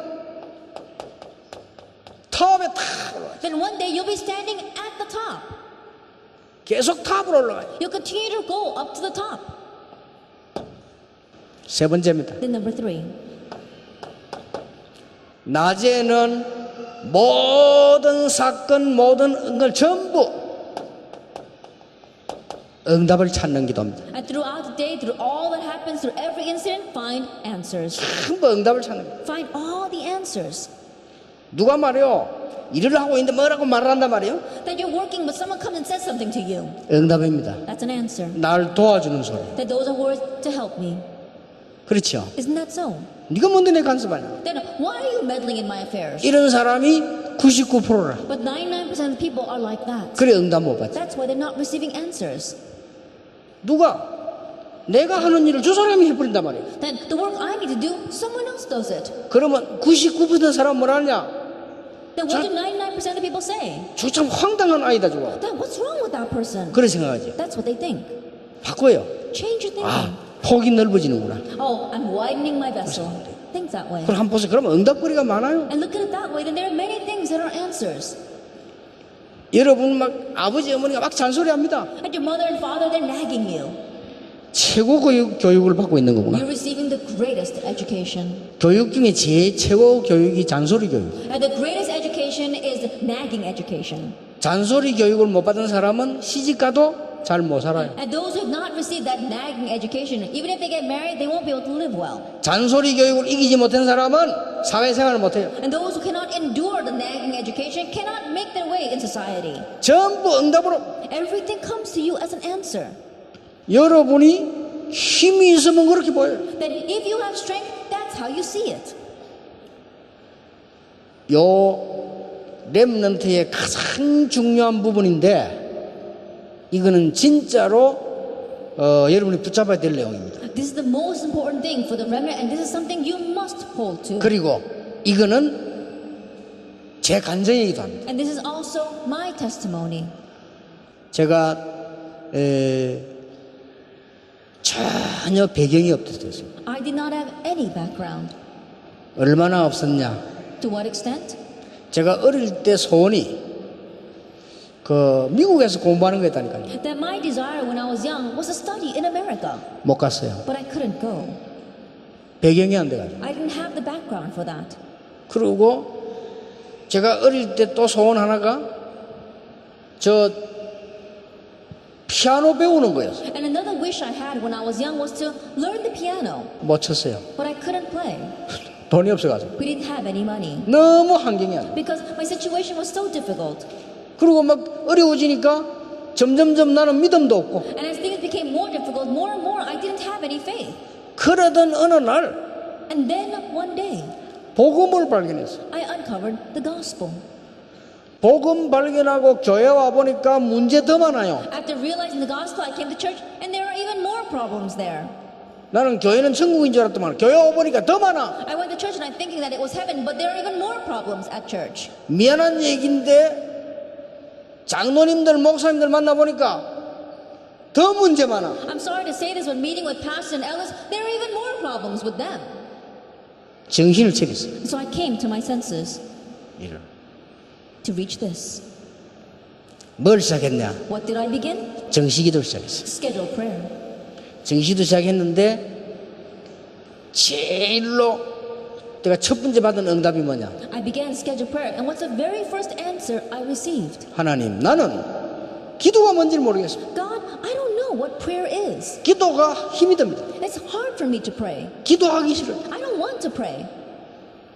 탑에 탁 올라가요. Then one day you'll be standing at the top. 계속 탑으로 올라가요. You'll continue to go up to the top. 세 번째입니다. Then number 3. 낮에는 모든 사건 모든 걸 전부 응답을 찾는 기도입니다. And throughout the day, through all that happens, through every incident, find answers. 전부 응답을 찾는 거예요. Find all the answers. 누가 말이요 일을 하고 있는데 뭐라고 말을 한단 말이에요? That you're working, but someone comes and says something to you. 응답입니다. That's an answer. 날 도와주는 소리. That those are words to help me. 그렇죠. Isn't that so? 네가 뭔데 내 간섭하냐? Then why are you meddling in my affairs? 이런 사람이 99%라. But 99% of the people are like that. 그래 응답 못 받지. That's why they're not receiving answers. 누가 내가 하는 일을 저 사람이 해버린단 말이에요. Then the work I need to do, someone else does it. 그러면 99% 사람 뭐라 하냐? Then what do 99% of the people say? 저 참 황당한 아이다 저거. Then what's wrong with that person? 그래 생각하지. That's what they think. 바꿔요. Change your thinking. 아 폭이 넓어지는구나. Oh, I'm widening my vessel. Think that way. 그럼 한번 보세요. 그러면 응답거리가 많아요. And look at it that way, then there are many things that are answers. 여러분 막 아버지 어머니가 막 잔소리합니다. And your mother and father, they're nagging you. 최고 교육을 받고 있는 거구나. You're receiving the greatest education. 교육 중에 제일 최고 교육이 잔소리 교육. And the greatest education is nagging education. 잔소리 교육을 못 받은 사람은 시집가도 잘 못 살아요. And those who have not received that nagging education, even if they get married, they won't be able to live well. 잔소리 교육을 이기지 못한 사람은 사회생활을 못해요. And those who cannot endure the nagging education cannot make their way in society. 전부 응답으로. Everything comes to you as an answer. 여러분이 힘이 있으면 그렇게 보여요. That if you have strength, that's how you see it. 요 렘넌트의 가장 중요한 부분인데 이거는 진짜로 여러분이 붙잡아야 될 내용입니다. This is the most important thing for the remnant, and this is something you must hold to. 그리고 이거는 제 간증이기도 합니다. And this is also my testimony. 제가 전혀 배경이 없었어요. I did not have any background. 얼마나 없었냐? To what extent? 제가 어릴 때 소원이 그 미국에서 공부하는 거였다니까요. That my desire when I was young was to study in America. 못 갔어요. But I couldn't go. 배경이 안 돼가지고. I didn't have the background for that. 그리고 제가 어릴 때 또 소원 하나가 저 피아노 배우는 거였어요. And another wish I had when I was young was to learn the piano. 못 쳤어요. But I couldn't play. 돈이 없어가지고. We didn't have any money. 너무 환경이 안 돼. Because my situation was so difficult. 그리고 막 어려워지니까 점점점 나는 믿음도 없고. And as things became more difficult, more and more, I didn't have any faith. 그러던 어느 날 And then one day, 복음을 발견했어요. I uncovered the gospel. 복음 발견하고 교회 와 보니까 문제 더 많아요. After realizing the gospel, I came to church, and there are even more problems there. 나는 교회는 천국인 줄 알았더만 교회 오보니까 더 많아. I went to church and I'm thinking that it was heaven, but there are even more problems at church. 미안한 얘기인데 장로님들 목사님들 만나보니까 더 문제 많아. I'm sorry to say this, when meeting with pastors and elders, there are even more problems with them. 정신을 차렸어요. So I came to my senses 이런. to reach this. 뭘 시작했냐? What did I begin? 정시기도를 시작했어요. Schedule prayer. 정시도 시작했는데 제일로 내가 첫 번째 받은 응답이 뭐냐? I began schedule prayer, and what's the very first answer I received? 하나님, 나는 기도가 뭔지를 모르겠어. God, I don't know what prayer is. 기도가 힘이 듭니다. It's hard for me to pray. 기도하기 싫어요. I don't want to pray.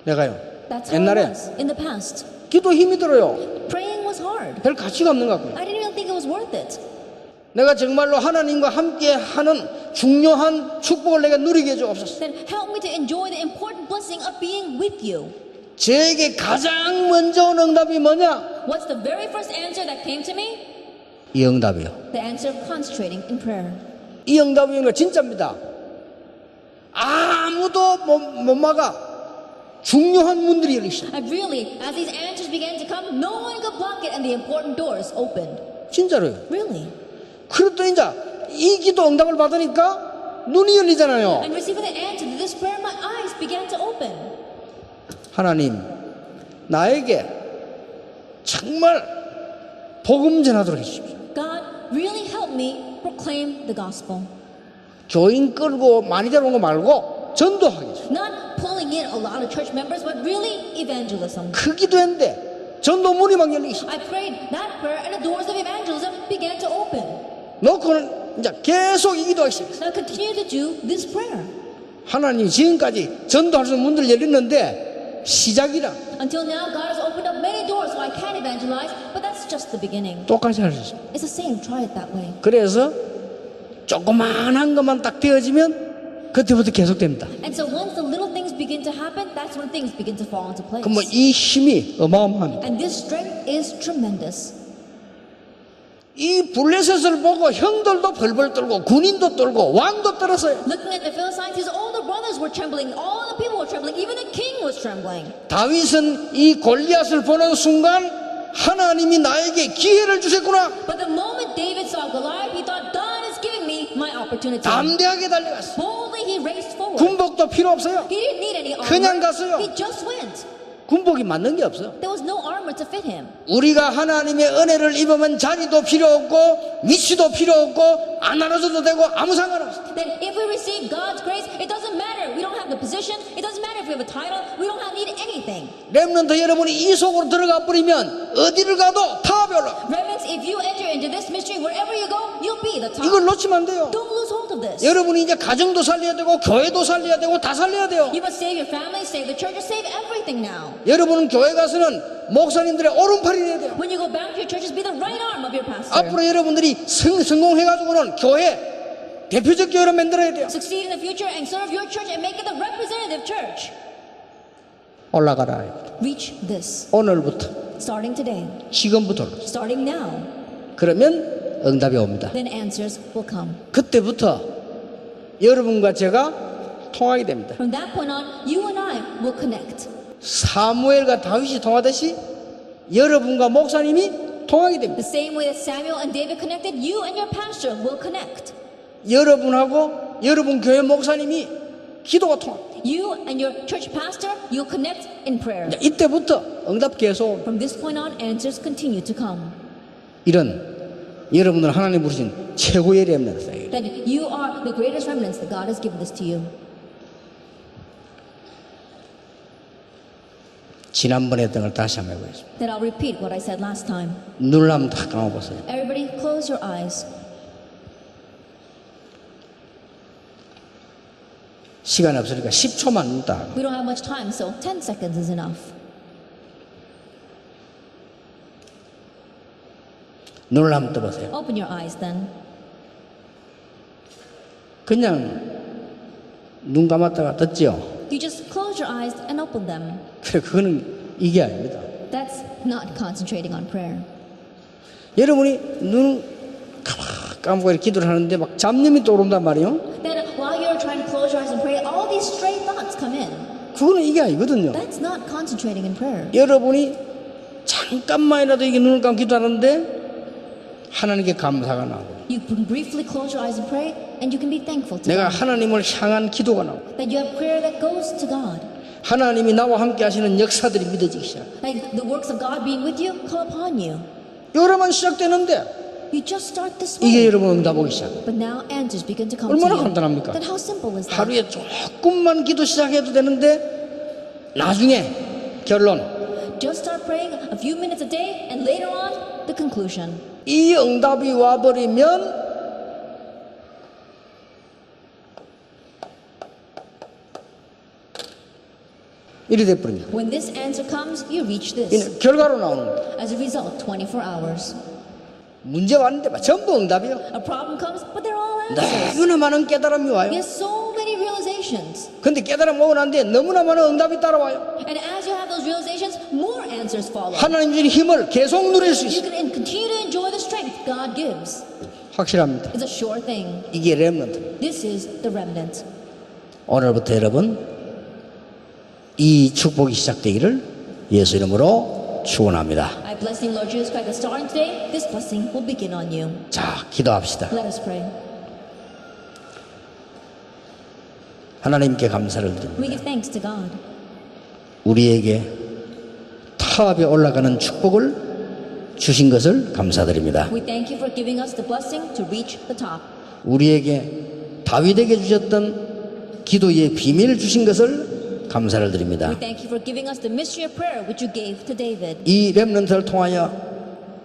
내가요. That's how it 옛날에 was in the past. 기도 힘이 들어요. Praying was hard. 별 가치가 없는 것 같고요. I didn't even think it was worth it. 내가 정말로 하나님과 함께 하는 중요한 축복을 내가 누리게 해주옵소서. Then help me to enjoy the important blessing of being with you. 저에게 가장 먼저 온 응답이 뭐냐? What's the very first answer that came to me? 이 응답이요. The answer of concentrating in prayer. 이 응답이 거 진짜입니다. 아무도 못 막아. 중요한 문들이 열리시. And really, as these answers began to come, no one could block it and the important doors opened. 진짜로요. Really. 그랬더니 이제 이 기도 응답을 받으니까 눈이 열리잖아요. And receiving the answer to this prayer, my eyes began to open. 하나님, 나에게 정말 복음 전하도록 해주십시오. God, really help me proclaim the gospel. 교인 끌고 많이 데려온 거 말고 전도하게 해주십시오. Not pulling in a lot of church members, but really evangelism. 그 기도했는데 전도 문이 막 열리기 시작. I prayed that prayer and the doors of evangelism began to open. 놓고는 이제 계속 이 기도하기 시작했어요. Now continue to do this prayer. 하나님 지금까지 전도할 수 있는 문들 열렸는데 시작이라 Until now, God has opened up many doors so I can evangelize, but that's just the beginning. 똑같이 할 수 있어요. It's the same, try it that way. 그래서 조그만한 것만 딱 되어지면 그때부터 계속됩니다. And so once the little things begin to happen, that's when things begin to fall into place. 그럼 이 힘이 어마어마합니다. And this strength is tremendous. 이 블레셋을 보고 형들도 벌벌 떨고 군인도 떨고 왕도 떨었어요. Looking at the Philistines, his older brothers were trembling, all the people were trembling, even the king was trembling. 다윗은 이 골리앗을 보는 순간 하나님이 나에게 기회를 주셨구나. But the moment David saw Goliath, he thought, God is giving me my opportunity. 담대하게 달려갔어요. Boldly he raced forward. 군복도 필요 없어요. He didn't need any 그냥 armor. 갔어요. He just went. 군복이 맞는 게 없어요. There was no armor to fit him. 우리가 하나님의 은혜를 입으면 자리도 필요 없고 위치도 필요 없고 안 알아줘도 되고 아무 상관없어요. Then if we receive God's grace, it doesn't matter. We don't have the position. It doesn't matter if we have a title. We don't need anything. 렘넌트 여러분이 이 속으로 들어가 버리면 어디를 가도 탑이 올라. Remnants, if you enter into this mystery, wherever you go, you'll be the top. 이걸 놓치면 안 돼요. Don't lose hold of this. 여러분이 이제 가정도 살려야 되고 교회도 살려야 되고 다 살려야 돼요. You must save your family, save the church, save everything now. 여러분은 교회 가서는 목사님들의 오른팔이 돼야 돼요. When you go back to your churches, be the right arm of your pastor. 앞으로 여러분들이 성공해가지고는 교회 대표적 교회로 만들어야 돼요. Succeed in the future and serve your church and make it the representative church. 올라가라. Reach this. 오늘부터 Starting today. 지금부터 Starting now. 그러면 응답이 옵니다. Then answers will come. 그때부터 여러분과 제가 통하게 됩니다. From that point on, you and I will connect. 사무엘과 다윗이 통하듯이 여러분과 목사님이 통하게 됩니다. The same way that Samuel and David connected, you and your pastor will connect. 여러분하고 여러분 교회 목사님이 기도가 통합니다. You and your church pastor, you'll connect in prayer. 이때부터 응답 계속 옵니다. From this point on, answers continue to come. 이런 여러분들 하나님 부르신 최고의 렘넌트. That you are the greatest remnants that God has given this to you. 지난번에 했던 걸 다시 한번 해보겠습니다. Then I'll repeat what I said last time. 눈을 한번 다 감아보세요. Everybody close your eyes. 시간이 없으니까 10초만 눈 딱. We don't have much time, so 10 seconds is enough. 눈을 한번 떠보세요. Open your eyes then. 그냥 눈 감았다가 떴죠. You just close your eyes and open them. 그래, 그거는 이게 아닙니다. That's not concentrating on prayer. 여러분이 눈 감고 이렇게 기도를 하는데 막 잡념이 떠오른단 말이에요. Then while you're trying to close 그거는 이게 아니거든요. That's not concentrating in prayer. 여러분이 잠깐만이라도 이게 눈을 감고 기도하는데 하나님께 감사가 나고 You can briefly close your eyes and pray, and you can be thankful to 내가 God. 하나님을 향한 기도가 나고 That you have prayer that goes to God. 하나님이 나와 함께 하시는 역사들이 믿어지기 시작. Like the works of God being with you come upon you. 여러분 시작되는데 You just start this 이게 way. 여러분 응답오기 시작. But now answers begin to come to 얼마나 you. 간단합니까? Then how simple is that? 하루에 조금만 기도 시작해도 되는데 나중에 결론 Just start praying a few minutes a day, and later on, the conclusion. 이 응답이 와버리면 이리 돼버립니다. When this answer comes, you reach this. 이는 결과로 나오는 거예요. As a result, 24 hours. 문제 왔는데 막 전부 응답이요. A problem comes, but they're all answers. 너무나 많은 깨달음이 와요. You have so many realizations. 근데 깨달음 오고 난 뒤에 너무나 많은 응답이 따라와요. And as you have those realizations, more answers follow. 하나님 주신 힘을 계속 누릴 수 You 있어요. can continue to enjoy the strength God gives. 확실합니다. It's a sure thing. 이게 렘넌트. This is the remnant. 오늘부터 여러분 이 축복이 시작되기를 예수 이름으로 축원합니다. I bless you, Lord Jesus Christ. That starting today, this blessing will begin on you. 자, 기도합시다. Let us pray. 하나님께 감사를 드립니다. We give thanks to God. 우리에게 타압에 올라가는 축복을 주신 것을 감사드립니다. We thank you for giving us the blessing to reach the top. 우리에게 다윗에게 주셨던 기도의 비밀을 주신 것을 감사를 드립니다. We thank you for giving us the mystery of prayer which you gave to David. 이 렘넌트를 통하여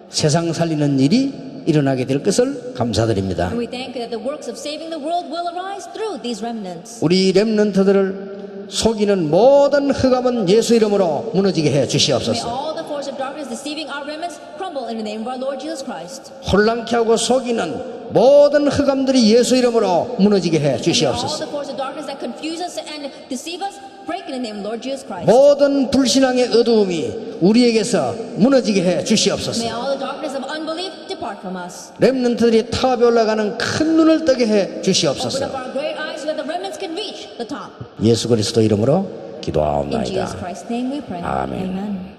세상 살리는 일이 일어나게 될 것을 감사드립니다. And we thank you that the works of saving the world will arise through these remnants. 우리 렘넌트들을 속이는 모든 흑암은 예수 이름으로 무너지게 해 May 주시옵소서. all the force of darkness deceiving our remnants crumble in the name of our Lord Jesus Christ. 혼란케 하고 속이는 모든 흑암들이 예수 이름으로 무너지게 해 May all 주시옵소서. the force of darkness that confuse us and deceive us break in the name of Lord Jesus Christ. 모든 불신앙의 어두움이 우리에게서 무너지게 해 주시옵소서. May all the darkness of unbelief depart from us. 렘넌트들이 타압에 올라가는 큰 눈을 뜨게 해 Open 주시옵소서. up our great eyes so that the remnants can reach the top. 예수 그리스도 이름으로 In 기도하옵나이다. Jesus Christ's name we pray. Amen. Amen.